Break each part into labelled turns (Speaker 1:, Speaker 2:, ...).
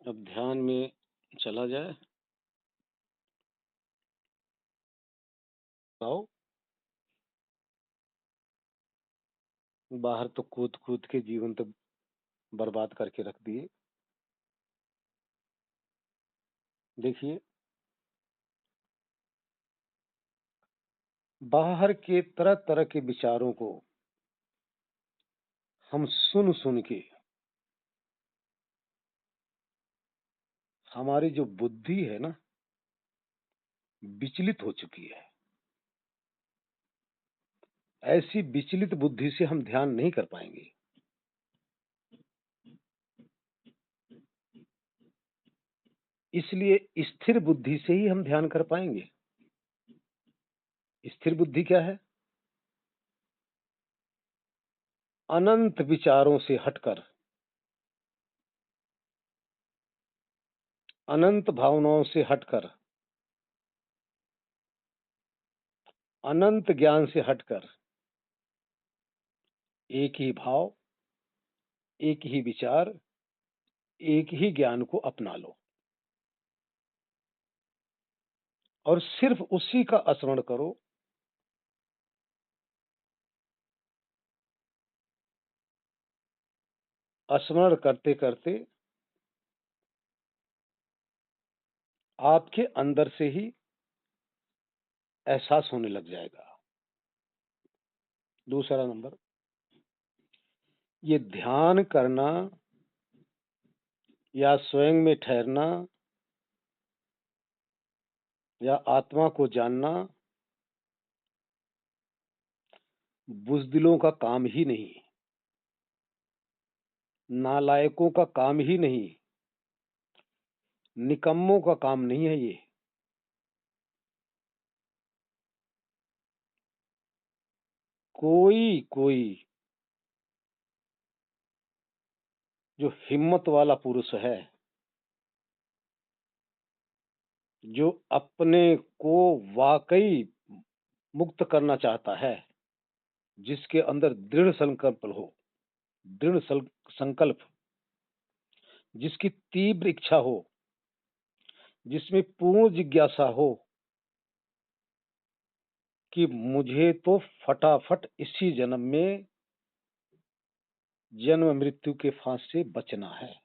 Speaker 1: अब ध्यान में चला जाए। आओ, बाहर तो कूद-कूद के जीवन तो बर्बाद करके रख दिए। देखिए, बाहर के तरह-तरह के विचारों को हम सुन-सुन के हमारी जो बुद्धि है ना, विचलित हो चुकी है। ऐसी विचलित बुद्धि से हम ध्यान नहीं कर पाएँगे। इसलिए स्थिर बुद्धि से ही हम ध्यान कर पाएँगे। स्थिर बुद्धि क्या है? अनंत विचारों से हटकर, अनंत भावनाओं से हटकर, अनंत ज्ञान से हटकर एक ही भाव, एक ही विचार, एक ही ज्ञान को अपना लो और सिर्फ उसी का स्मरण करो। स्मरण करते-करते आपके अंदर से ही एहसास होने लग जाएगा। दूसरा नंबर, ये ध्यान करना या स्वयं में ठहरना या आत्मा को जानना बुज़दिलों का काम ही नहीं, नालायकों का काम ही नहीं, निकम्मों का काम नहीं है ये। कोई जो हिम्मत वाला पुरुष है, जो अपने को वाक़ई मुक्त करना चाहता है, जिसके अंदर दृढ़ संकल्प हो, दृढ़ संकल्प, जिसकी तीव्र इच्छा हो, जिसमें पूर्ण जिज्ञासा हो कि मुझे तो फटाफट इसी जन्म में जन्म मृत्यु के फांस से बचना है।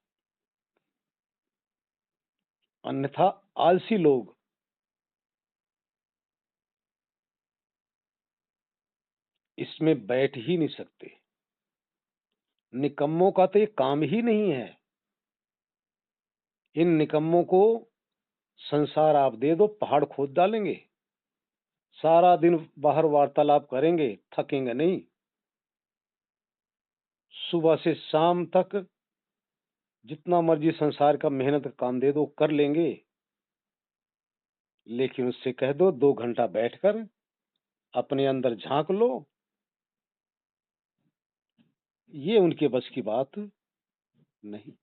Speaker 1: अन्यथा आलसी लोग इसमें बैठ ही नहीं सकते। निकम्मों का तो ये काम ही नहीं है। इन निकम्मों को संसार आप दे दो, पहाड़ खोद डालेंगे। सारा दिन बाहर वार्तालाप करेंगे, थकेंगे नहीं। सुबह से शाम तक जितना मर्जी संसार का मेहनत का काम दे दो, कर लेंगे। लेकिन उससे कह दो 2 घंटा बैठकर अपने अंदर झाँक लो, ये उनके बस की बात नहीं।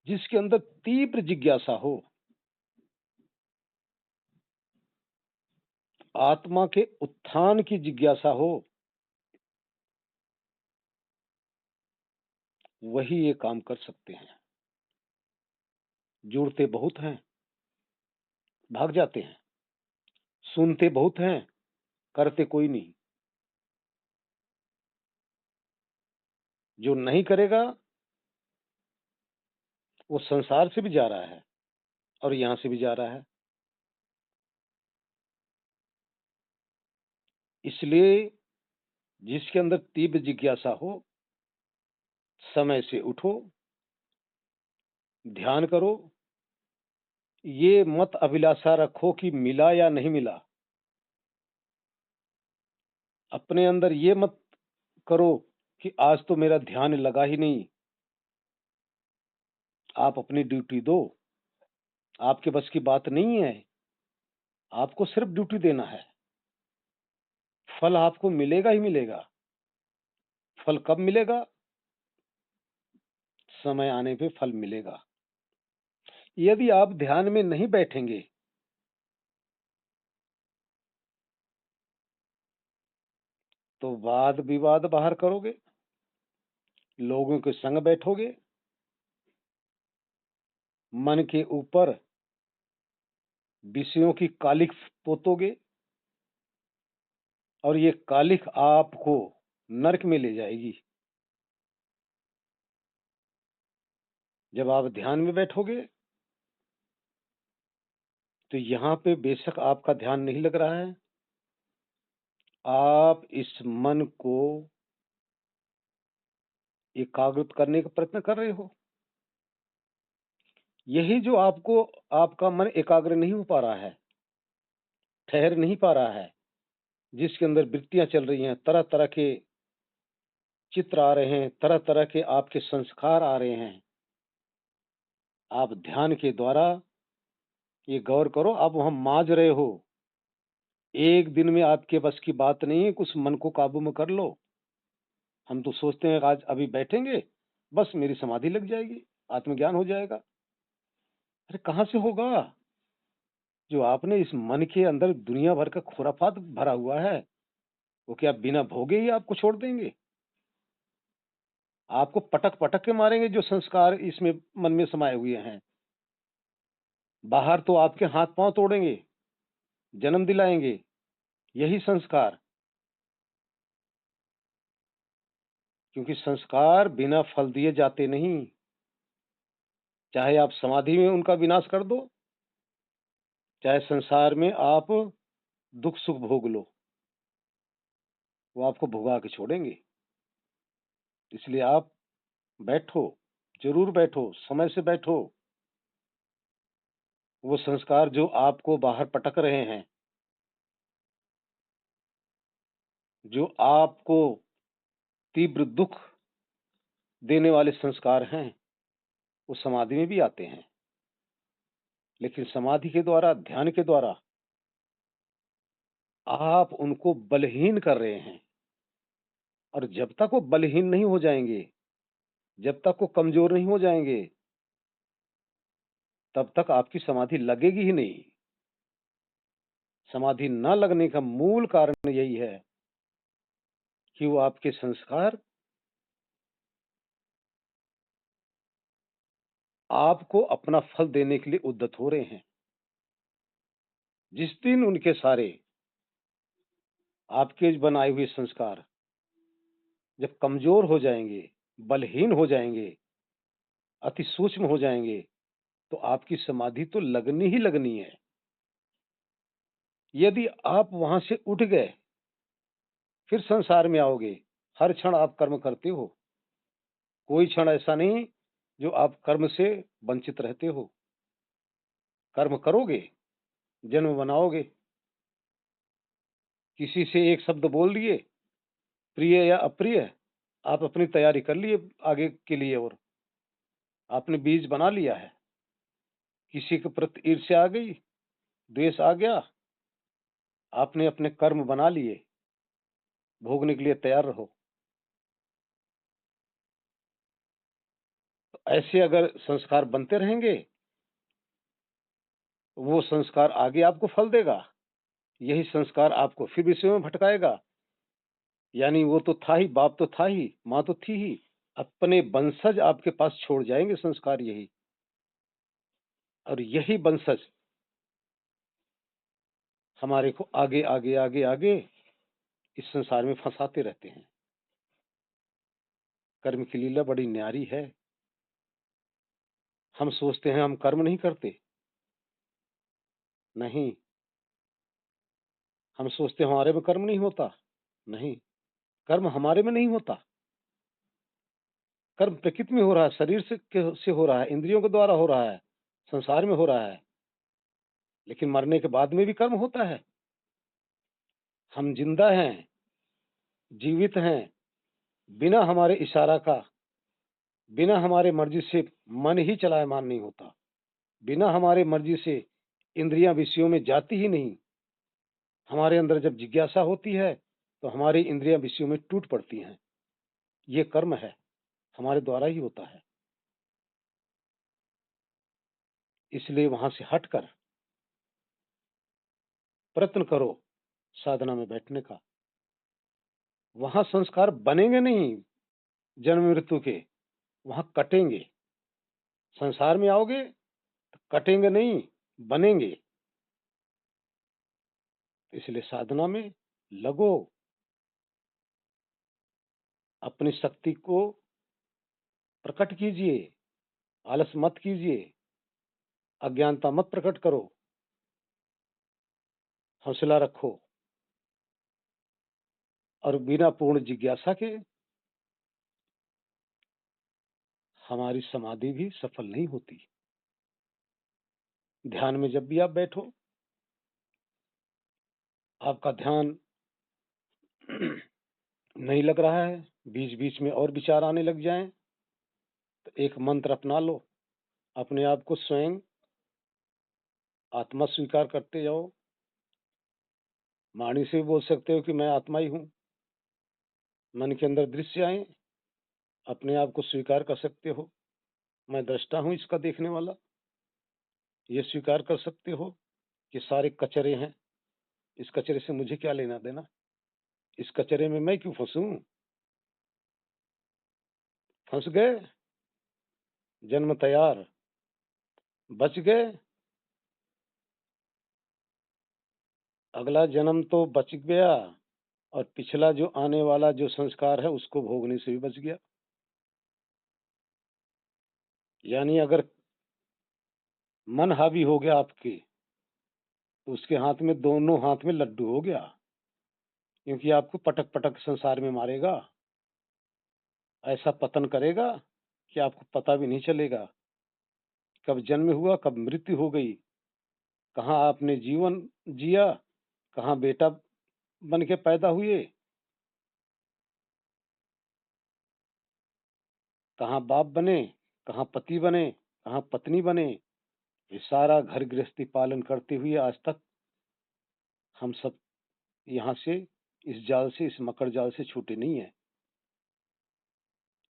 Speaker 1: जिसके अंदर तीव्र जिज्ञासा हो, आत्मा के उत्थान की जिज्ञासा हो, वही ये काम कर सकते हैं। जुड़ते बहुत हैं, भाग जाते हैं। सुनते बहुत हैं, करते कोई नहीं। जो नहीं करेगा, वो संसार से भी जा रहा है और यहाँ से भी जा रहा है। इसलिए जिसके अंदर तीव्र जिज्ञासा हो, समय से उठो, ध्यान करो। ये मत अभिलाषा रखो कि मिला या नहीं मिला। अपने अंदर ये मत करो कि आज तो मेरा ध्यान लगा ही नहीं। आप अपनी ड्यूटी दो, आपके बस की बात नहीं है। आपको सिर्फ ड्यूटी देना है, फल आपको मिलेगा ही मिलेगा। फल कब मिलेगा? समय आने पे फल मिलेगा। यदि आप ध्यान में नहीं बैठेंगे, तो वाद विवाद बाहर करोगे, लोगों के संग बैठोगे, मन के ऊपर विषयों की कालिख पोतोगे और ये कालिख आपको नरक में ले जाएगी। जब आप ध्यान में बैठोगे तो यहाँ पे बेशक आपका ध्यान नहीं लग रहा है, आप इस मन को एकाग्रित करने का प्रयत्न कर रहे हो। यही जो आपका मन एकाग्र नहीं हो पा रहा है, ठहर नहीं पा रहा है, जिसके अंदर वृत्तियां चल रही हैं, तरह-तरह के चित्र आ रहे हैं, तरह-तरह के आपके संस्कार आ रहे हैं। आप ध्यान के द्वारा ये गौर करो, आप वहाँ माँज रहे हो। एक दिन में आपके बस की बात नहीं है कि उस मन को काबू में कर लो। हम तो सोचते हैं आज अभी बैठेंगे, बस मेरी समाधि लग जाएगी, आत्मज्ञान हो जाएगा। अरे कहाँ से होगा? जो आपने इस मन के अंदर दुनिया भर का खुराफात भरा हुआ है, वो क्या बिना भोगे ही आपको छोड़ देंगे? आपको पटक-पटक के मारेंगे जो संस्कार इसमें मन में समाये हुए हैं। बाहर तो आपके हाथ-पाँव तोड़ेंगे, जन्म दिलाएँगे, यही संस्कार। क्योंकि संस्कार बिना फल दिए जाते नहीं। चाहे आप समाधि में उनका विनाश कर दो, चाहे संसार में आप दुख-सुख भोग लो, वो आपको भुगा के छोड़ेंगे। इसलिए आप बैठो, ज़रूर बैठो, समय से बैठो। वो संस्कार जो आपको बाहर पटक रहे हैं, जो आपको तीव्र दुःख देने वाले संस्कार हैं, वो समाधि में भी आते हैं। लेकिन समाधि के द्वारा, ध्यान के द्वारा आप उनको बलहीन कर रहे हैं और जब तक वो बलहीन नहीं हो जाएँगे, जब तक वो कमज़ोर नहीं हो जाएँगे, तब तक आपकी समाधि लगेगी ही नहीं। समाधि न लगने का मूल कारण यही है कि वो आपके संस्कार आपको अपना फल देने के लिए उद्यत हो रहे हैं। जिस दिन उनके सारे आपके बनाए हुए संस्कार जब कमज़ोर हो जाएँगे, बलहीन हो जाएँगे, अति सूक्ष्म हो जाएँगे, तो आपकी समाधि तो लगनी ही लगनी है। यदि आप वहाँ से उठ गए, फिर संसार में आओगे। हर क्षण आप कर्म करते हो। कोई क्षण ऐसा नहीं जो आप कर्म से वंचित रहते हो। कर्म करोगे, जन्म बनाओगे। किसी से एक शब्द बोल दिए, प्रिय या अप्रिय, आप अपनी तैयारी कर लिए आगे के लिए और आपने बीज बना लिया है। किसी के प्रति ईर्ष्या आ गई, द्वेष आ गया, आपने अपने कर्म बना लिए, भोगने के लिए तैयार रहो। तो ऐसे अगर संस्कार बनते रहेंगे, वो संस्कार आगे आपको फल देगा। यही संस्कार आपको फिर विषयों में भटकाएगा। यानी वो तो था ही, बाप तो था ही, माँ तो थी ही। अपने वंशज आपके पास छोड़ जाएँगे संस्कार यही। और यही वंशज हमारे को आगे, आगे, आगे, आगे इस संसार में फँसाते रहते हैं। कर्म की लीला बड़ी न्यारी है। हम सोचते हैं हम कर्म नहीं करते। नहीं, हम सोचते हैं हमारे में कर्म नहीं होता। नहीं, कर्म हमारे में नहीं होता। कर्म प्रकृति में हो रहा है, शरीर से हो रहा है, इंद्रियों के द्वारा हो रहा है, संसार में हो रहा है। लेकिन मरने के बाद में भी कर्म होता है। हम जिंदा हैं, जीवित हैं, बिना हमारे इशारा का, बिना हमारे मर्जी से मन ही चलायमान नहीं होता। बिना हमारे मर्जी से इंद्रियां विषयों में जाती ही नहीं। हमारे अंदर जब जिज्ञासा होती है, तो हमारी इंद्रियां विषयों में टूट पड़ती हैं। ये कर्म है, हमारे द्वारा ही होता है। इसलिए वहां से हटकर प्रयत्न करो साधना में बैठने का। वहां संस्कार बनेंगे नहीं जन्म मृत्यु के, वहां कटेंगे। संसार में आओगे, कटेंगे नहीं, बनेंगे। इसलिए साधना में लगो, अपनी शक्ति को प्रकट कीजिए, आलस मत कीजिए, अज्ञानता मत प्रकट करो, हौसला रखो और बिना पूर्ण जिज्ञासा के हमारी समाधि भी सफल नहीं होती। ध्यान में जब भी आप बैठो, आपका ध्यान नहीं लग रहा है, बीच-बीच में और विचार आने लग जाएं, तो एक मंत्र अपना लो, अपने आप को स्वयं आत्मा स्वीकार करते जाओ। वाणी से भी बोल सकते हो कि मैं आत्मा ही हूँ। मन के अंदर दृश्य आए, अपने आप को स्वीकार कर सकते हो, मैं दृष्टा हूँ इसका देखने वाला। ये स्वीकार कर सकते हो कि सारे कचरे हैं, इस कचरे से मुझे क्या लेना देना, इस कचरे में मैं क्यों फंसूं। फंस गए, जन्म तैयार, बच गए, अगला जन्म तो बच गया और पिछला जो आने वाला जो संस्कार है उसको भोगने से भी बच गया। यानी अगर मन हावी हो गया आपके, तो उसके हाथ में, दोनों हाथ में लड्डू हो गया, क्योंकि आपको पटक पटक संसार में मारेगा, ऐसा पतन करेगा कि आपको पता भी नहीं चलेगा कब जन्म हुआ, कब मृत्यु हो गई, कहाँ आपने जीवन जिया, कहाँ बेटा बन के पैदा हुए, कहाँ बाप बने, कहाँ पति बने, कहाँ पत्नी बने। ये सारा घर गृहस्थी पालन करते हुए आज तक हम सब यहाँ से, इस जाल से, इस मकर जाल से छूटे नहीं है।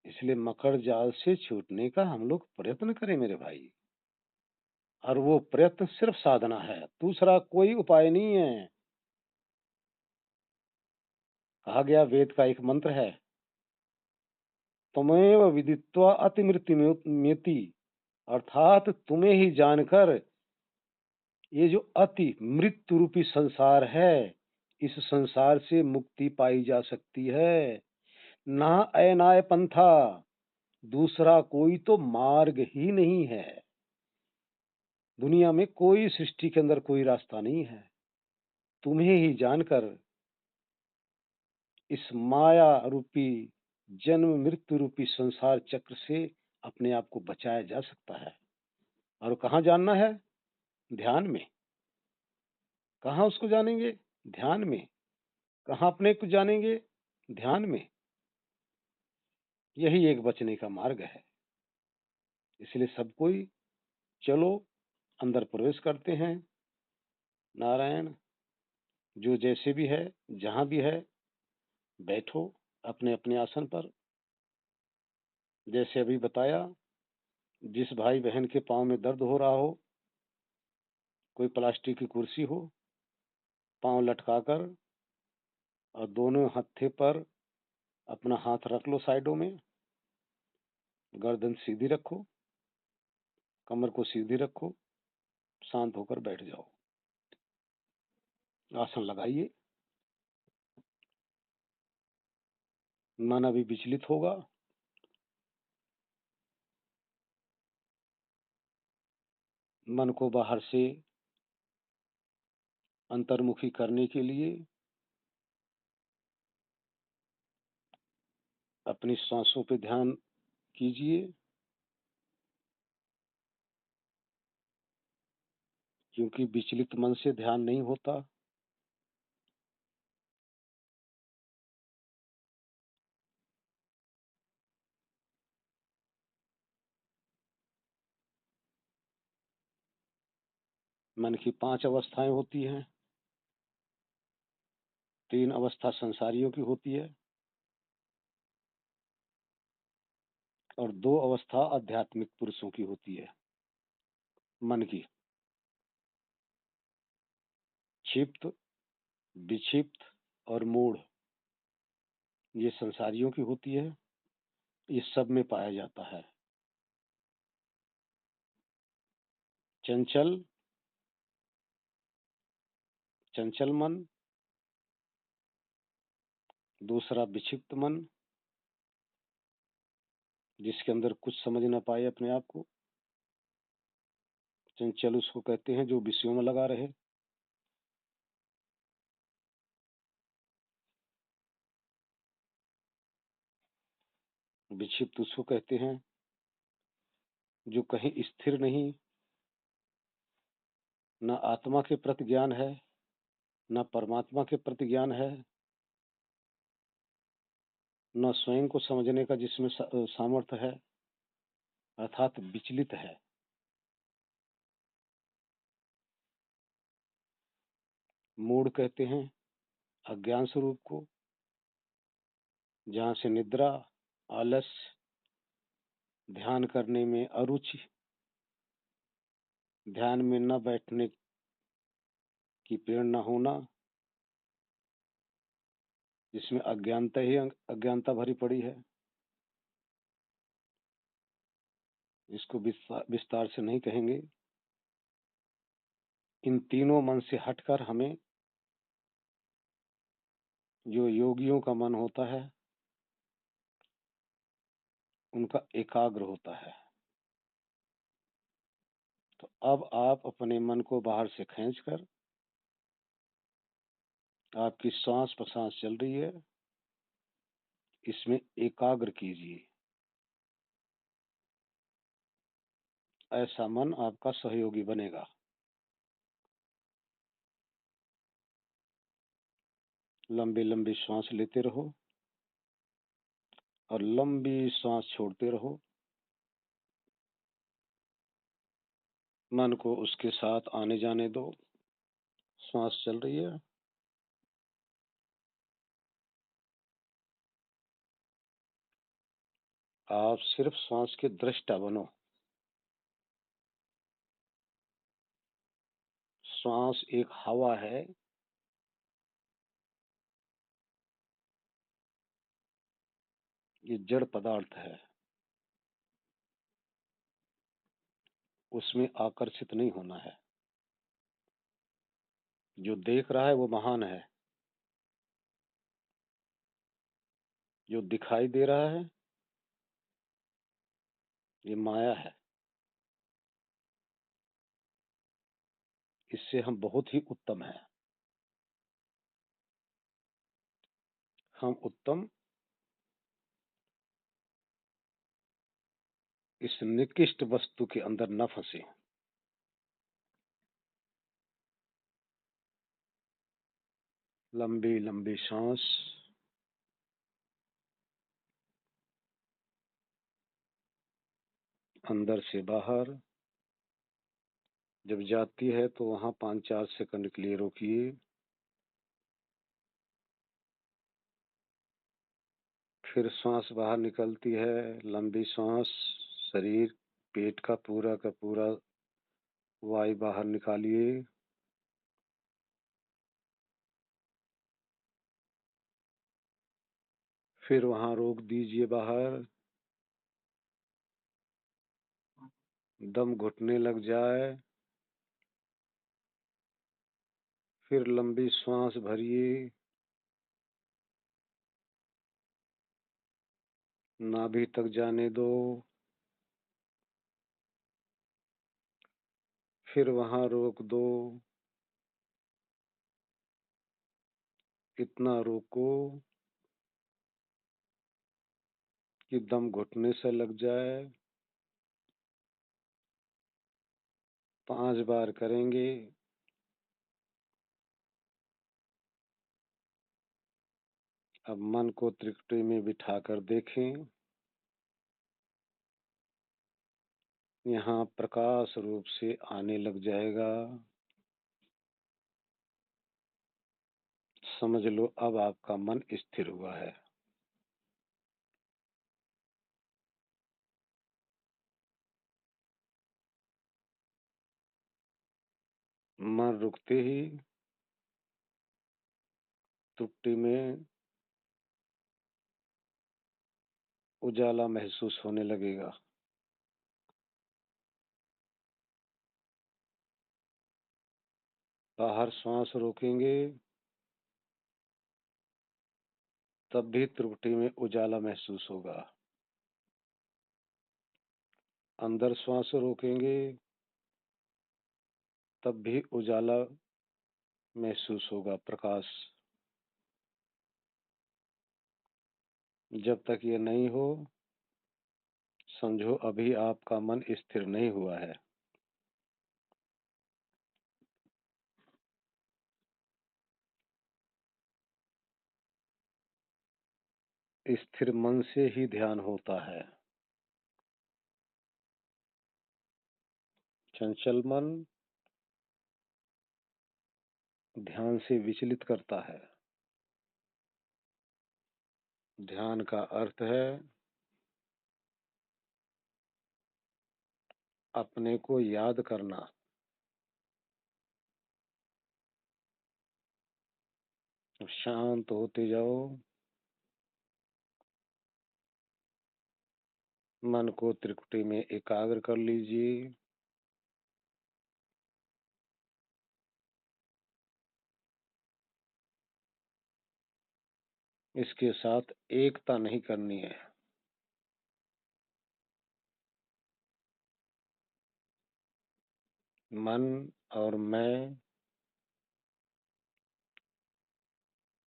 Speaker 1: इसलिए मकर जाल से छूटने का हम लोग प्रयत्न करें मेरे भाई, और वो प्रयत्न सिर्फ साधना है, दूसरा कोई उपाय नहीं है। कहा गया, वेद का एक मंत्र है, त्वमेव विदित्वा अतिमृत्युमेति, अर्थात तुम्हें ही जानकर ये जो अति मृत्यु रूपी संसार है, इस संसार से मुक्ति पाई जा सकती है। ना अयनाय पंथा, दूसरा कोई तो मार्ग ही नहीं है। दुनिया में कोई, सृष्टि के अंदर कोई रास्ता नहीं है। तुम्हें ही जानकर इस माया रूपी, जन्म मृत्यु रूपी संसार चक्र से अपने आप को बचाया जा सकता है। और कहाँ जानना है? ध्यान में। कहाँ उसको जानेंगे? ध्यान में। कहाँ अपने को जानेंगे? ध्यान में। यही एक बचने का मार्ग है। इसलिए सब कोई चलो अंदर प्रवेश करते हैं। नारायण, जो जैसे भी है, जहां भी है, बैठो अपने अपने आसन पर। जैसे अभी बताया, जिस भाई बहन के पांव में दर्द हो रहा हो, कोई प्लास्टिक की कुर्सी हो, पांव लटकाकर और दोनों हत्थे पर अपना हाथ रख लो साइडों में, गर्दन सीधी रखो, कमर को सीधी रखो, शांत होकर बैठ जाओ। आसन लगाइए। मन अभी विचलित होगा, मन को बाहर से अंतर्मुखी करने के लिए अपनी सांसों पे ध्यान कीजिए, क्योंकि विचलित मन से ध्यान नहीं होता। मन की 5 अवस्थाएं होती हैं। 3 अवस्था संसारियों की होती है और 2 अवस्था आध्यात्मिक पुरुषों की होती है। मन की क्षिप्त, विक्षिप्त और मूढ़, ये संसारियों की होती है। ये सब में पाया जाता है। चंचल, चंचल मन, दूसरा विक्षिप्त मन, जिसके अंदर कुछ समझ ना पाए अपने आप को। चंचल उसको कहते हैं जो विषयों में लगा रहे। विक्षिप्त उसको कहते हैं जो कहीं स्थिर नहीं, न आत्मा के प्रति ज्ञान है, न परमात्मा के प्रति ज्ञान है, न स्वयं को समझने का जिसमें सामर्थ्य है, अर्थात विचलित है। मूढ़ कहते हैं अज्ञान स्वरूप को, जहाँ से निद्रा, आलस्य, ध्यान करने में अरुचि, ध्यान में न बैठने की प्रेरणा होना, जिसमें अज्ञानता ही अज्ञानता भरी पड़ी है। इसको विस्तार से नहीं कहेंगे। इन तीनों मन से हटकर हमें जो योगियों का मन होता है उनका एकाग्र होता है। तो अब आप अपने मन को बाहर से खींचकर, आपकी सांस प्रश्वास चल रही है, इसमें एकाग्र कीजिए। ऐसा मन आपका सहयोगी बनेगा। लंबी लंबी सांस लेते रहो और लंबी सांस छोड़ते रहो। मन को उसके साथ आने जाने दो। सांस चल रही है, आप सिर्फ सांस के दृष्टा बनो। सांस एक हवा है, ये जड़ पदार्थ है, उसमें आकर्षित नहीं होना है। जो देख रहा है वो महान है, जो दिखाई दे रहा है ये माया है। इससे हम बहुत ही उत्तम हैं। हम उत्तम इस निकृष्ट वस्तु के अंदर न फंसे। लंबी लंबी सांस अंदर से बाहर। जब जाती है तो वहां 5-4 सेकंड के लिए रोकिए। फिर सांस बाहर निकलती है, लंबी सांस, शरीर, पेट का पूरा वायु बाहर निकालिए। फिर वहां रोक दीजिए बाहर। दम घुटने लग जाए, फिर लंबी सांस भरिए। नाभि तक जाने दो। फिर वहां रोक दो। इतना रोको कि दम घुटने से लग जाए। 5 बार करेंगे। अब मन को त्रिकुटी में बिठाकर देखें। यहाँ प्रकाश रूप से आने लग जाएगा। समझ लो अब आपका मन स्थिर हुआ है। मन रुकते ही त्रुटि में उजाला महसूस होने लगेगा। बाहर श्वास रोकेंगे तब भी त्रिपुटी में उजाला महसूस होगा। अंदर श्वास रोकेंगे तब भी उजाला महसूस होगा, प्रकाश। जब तक ये नहीं हो, समझो अभी आपका मन स्थिर नहीं हुआ है। स्थिर मन से ही ध्यान होता है। चंचल मन ध्यान से विचलित करता है। ध्यान का अर्थ है अपने को याद करना। शांत होते जाओ, मन को त्रिकुटी में एकाग्र कर लीजिए। इसके साथ एकता नहीं करनी है। मन और मैं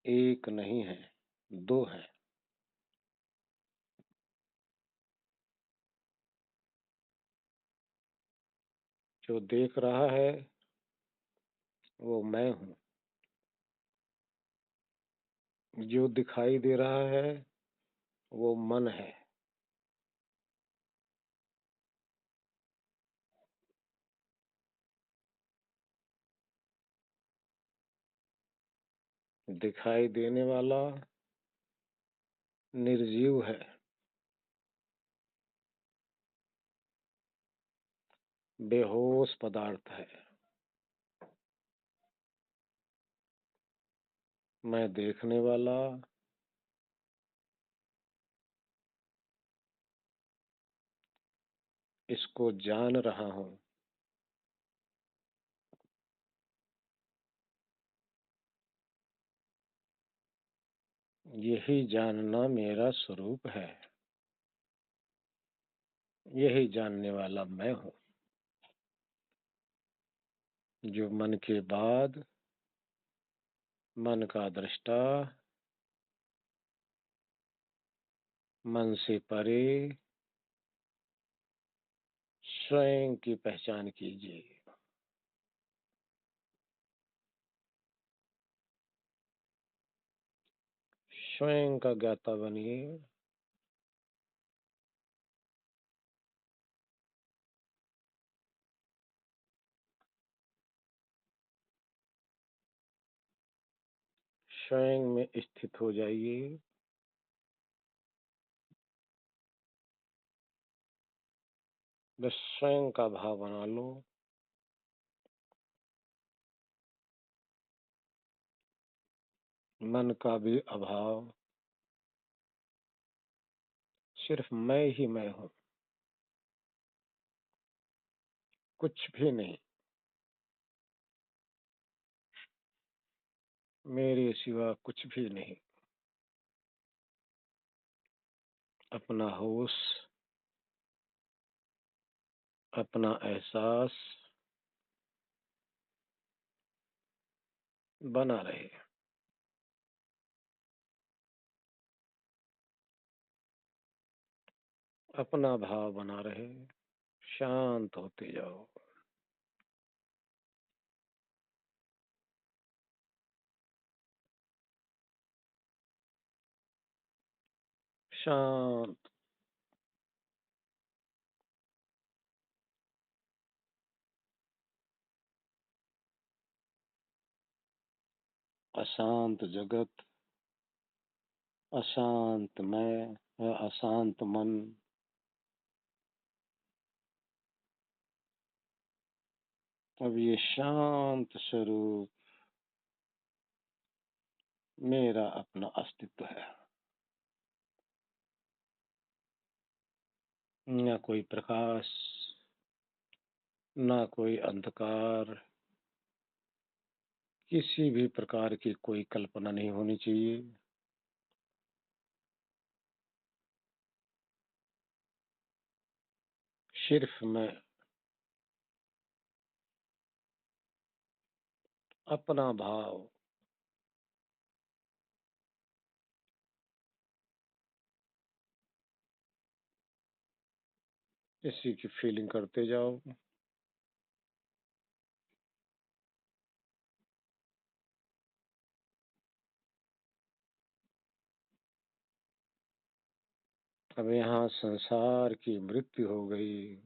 Speaker 1: एक नहीं है, दो हैं। जो देख रहा है वो मैं हूँ। जो दिखाई दे रहा है वो मन है। दिखाई देने वाला निर्जीव है। बेहोश पदार्थ है। मैं देखने वाला इसको जान रहा हूँ। यही जानना मेरा स्वरूप है। यही जानने वाला मैं हूँ। जो मन के बाद मन का दृष्टा, मन से परे स्वयं की पहचान कीजिए। स्वयं का ज्ञाता बनिए। स्वयं में स्थित हो जाइए। बस स्वयं का भाव बना लो। मन का भी अभाव। सिर्फ मैं ही मैं हूँ, कुछ भी नहीं। मेरे सिवा कुछ भी नहीं। अपना होश, अपना एहसास बना रहे। अपना भाव बना रहे। शांत होते जाओ। शांत। अशांत जगत, अशांत मैं या अशांत मन अब ये शांत स्वरूप मेरा अपना अस्तित्व है। न कोई प्रकाश, न कोई अंधकार, किसी भी प्रकार की कोई कल्पना नहीं होनी चाहिए। सिर्फ मैं अपना भाव इसी की फीलिंग करते जाओ। अब यहाँ संसार की मृत्यु हो गई।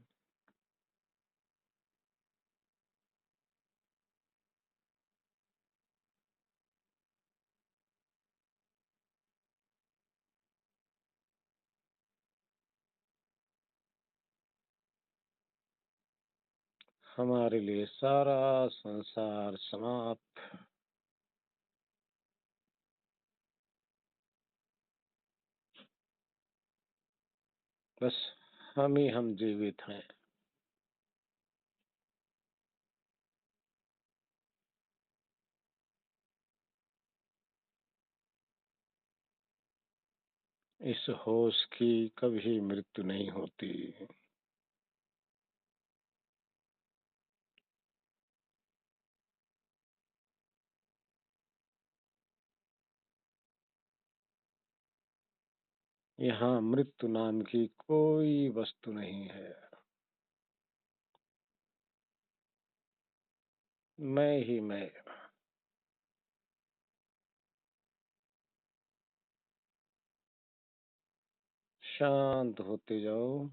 Speaker 1: हमारे लिए सारा संसार समाप्त। बस हम जीवित हैं। इस होश की कभी मृत्यु नहीं होती। यहाँ मृत्यु नाम की कोई वस्तु नहीं है। मैं ही मैं। शांत होते जाओ।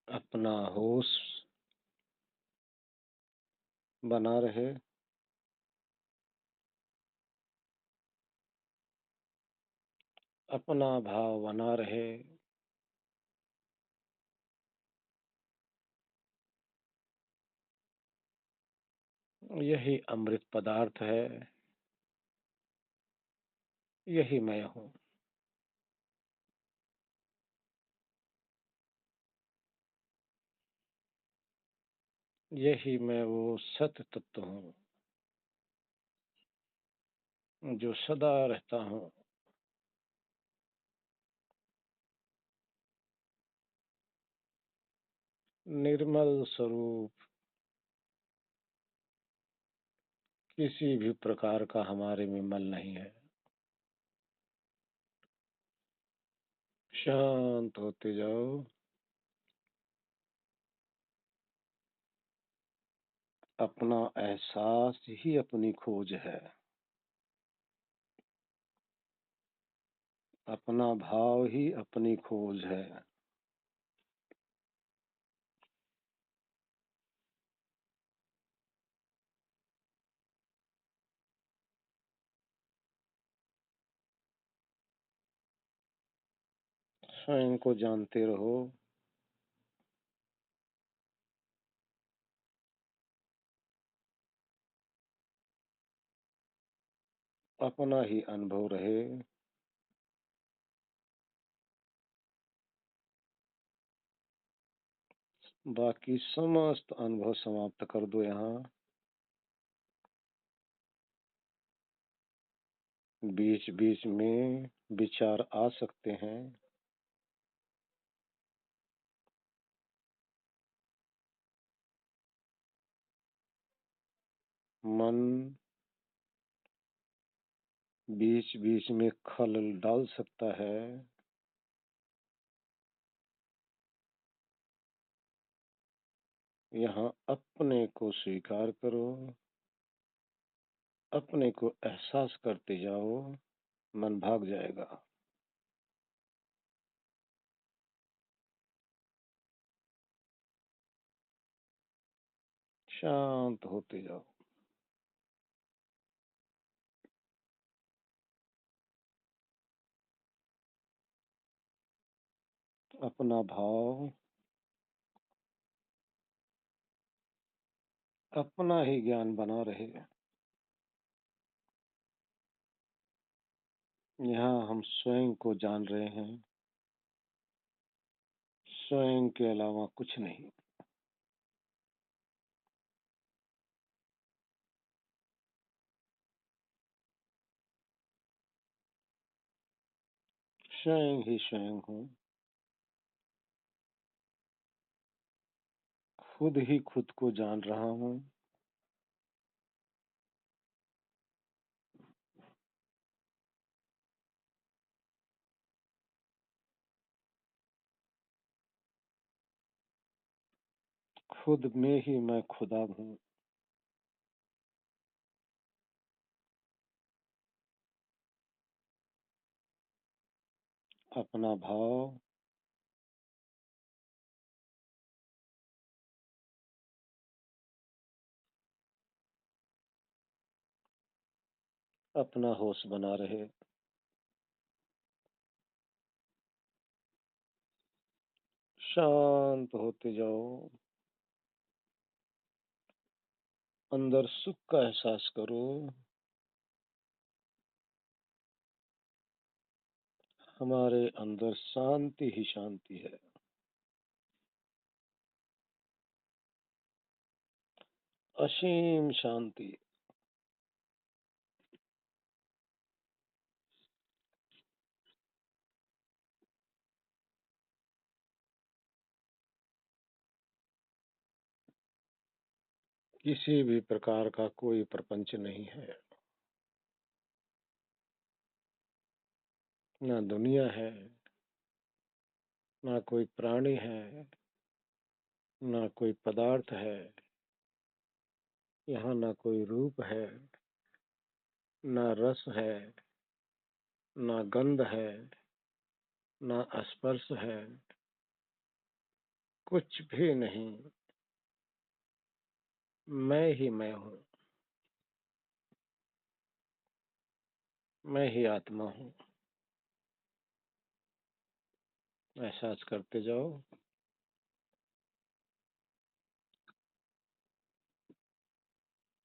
Speaker 1: अपना होश बना रहे। अपना भाव बना रहे। यही अमृत पदार्थ है। यही मैं हूँ। यही मैं वो सत्य तत्व हूँ जो सदा रहता हूँ। निर्मल स्वरूप। किसी भी प्रकार का हमारे में मल नहीं है। शांत होते जाओ। अपना एहसास ही अपनी खोज है। अपना भाव ही अपनी खोज है। स्वयं को जानते रहो। अपना ही अनुभव रहे। बाकी समस्त अनुभव समाप्त कर दो। यहाँ बीच बीच में विचार आ सकते हैं। मन बीच बीच में खलल डाल सकता है। यहाँ अपने को स्वीकार करो। अपने को एहसास करते जाओ। मन भाग जाएगा। शांत होते जाओ। अपना भाव अपना ही ज्ञान बना रहे। यहाँ हम स्वयं को जान रहे हैं। स्वयं के अलावा कुछ नहीं। स्वयं ही स्वयं हूँ, खुद ही खुद को जान रहा हूँ, खुद में ही मैं खुदा हूँ। अपना भाव, अपना होश बना रहे, शांत होते जाओ, अंदर सुख का एहसास करो, हमारे अंदर शांति ही शांति है। असीम शांति। किसी भी प्रकार का कोई प्रपंच नहीं है, ना दुनिया है, ना कोई प्राणी है, ना कोई पदार्थ है, यहाँ ना कोई रूप है, ना रस है, ना गंध है, ना स्पर्श है, कुछ भी नहीं। मैं ही मैं हूँ, मैं ही आत्मा हूँ। एहसास करते जाओ,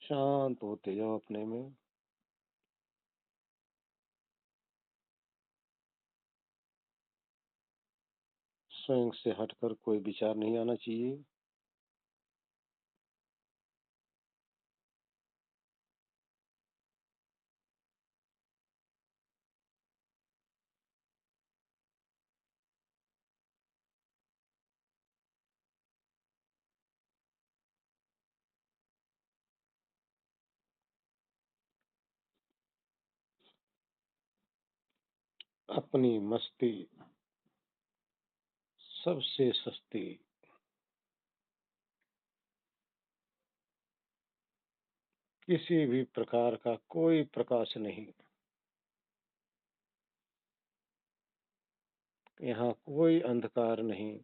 Speaker 1: शांत होते जाओ अपने में। स्वयं से हटकर कोई विचार नहीं आना चाहिए। अपनी मस्ती सबसे सस्ती, किसी भी प्रकार का कोई प्रकाश नहीं, यहाँ कोई अंधकार नहीं।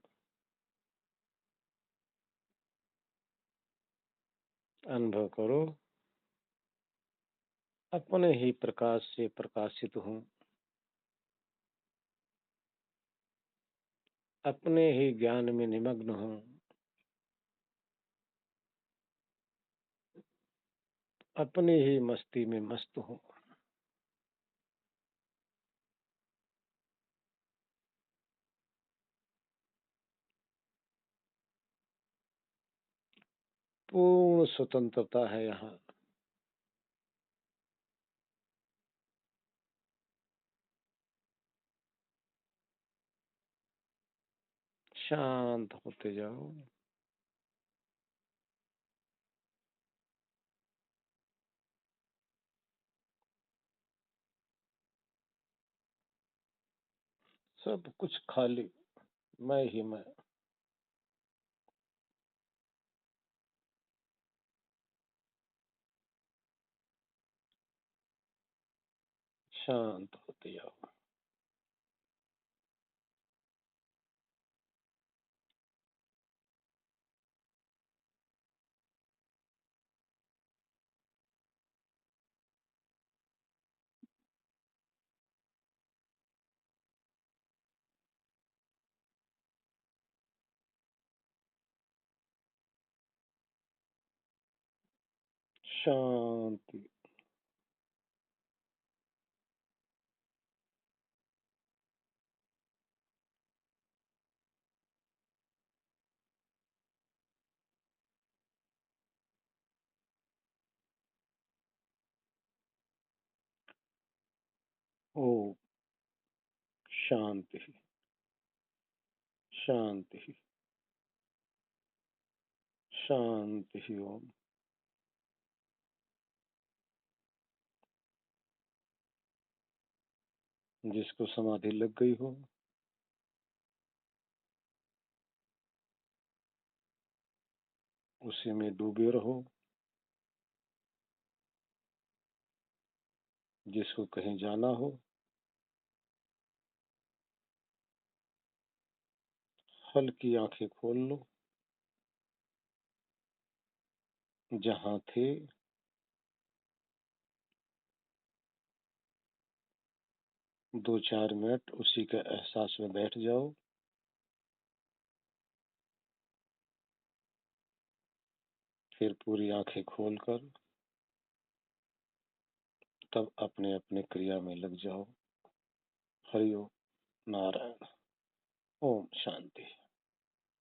Speaker 1: अनुभव करो, अपने ही प्रकाश से प्रकाशित हूँ, अपने ही ज्ञान में निमग्न हूँ, अपनी ही मस्ती में मस्त हूँ। पूर्ण स्वतंत्रता है यहाँ। शांत होते जाओ, सब कुछ खाली, मैं ही मैं। शांत होते जाओ। शांति। ओ शांति, शांति, शांति ओम। जिसको समाधि लग गई हो उसी में डूबे रहो। जिसको कहीं जाना हो हल्की आंखें खोल लो। जहां थे 2-4 मिनट उसी के एहसास में बैठ जाओ। फिर पूरी आंखें खोलकर तब अपने अपने क्रिया में लग जाओ। हरि ओम नारायण। ओम शांति।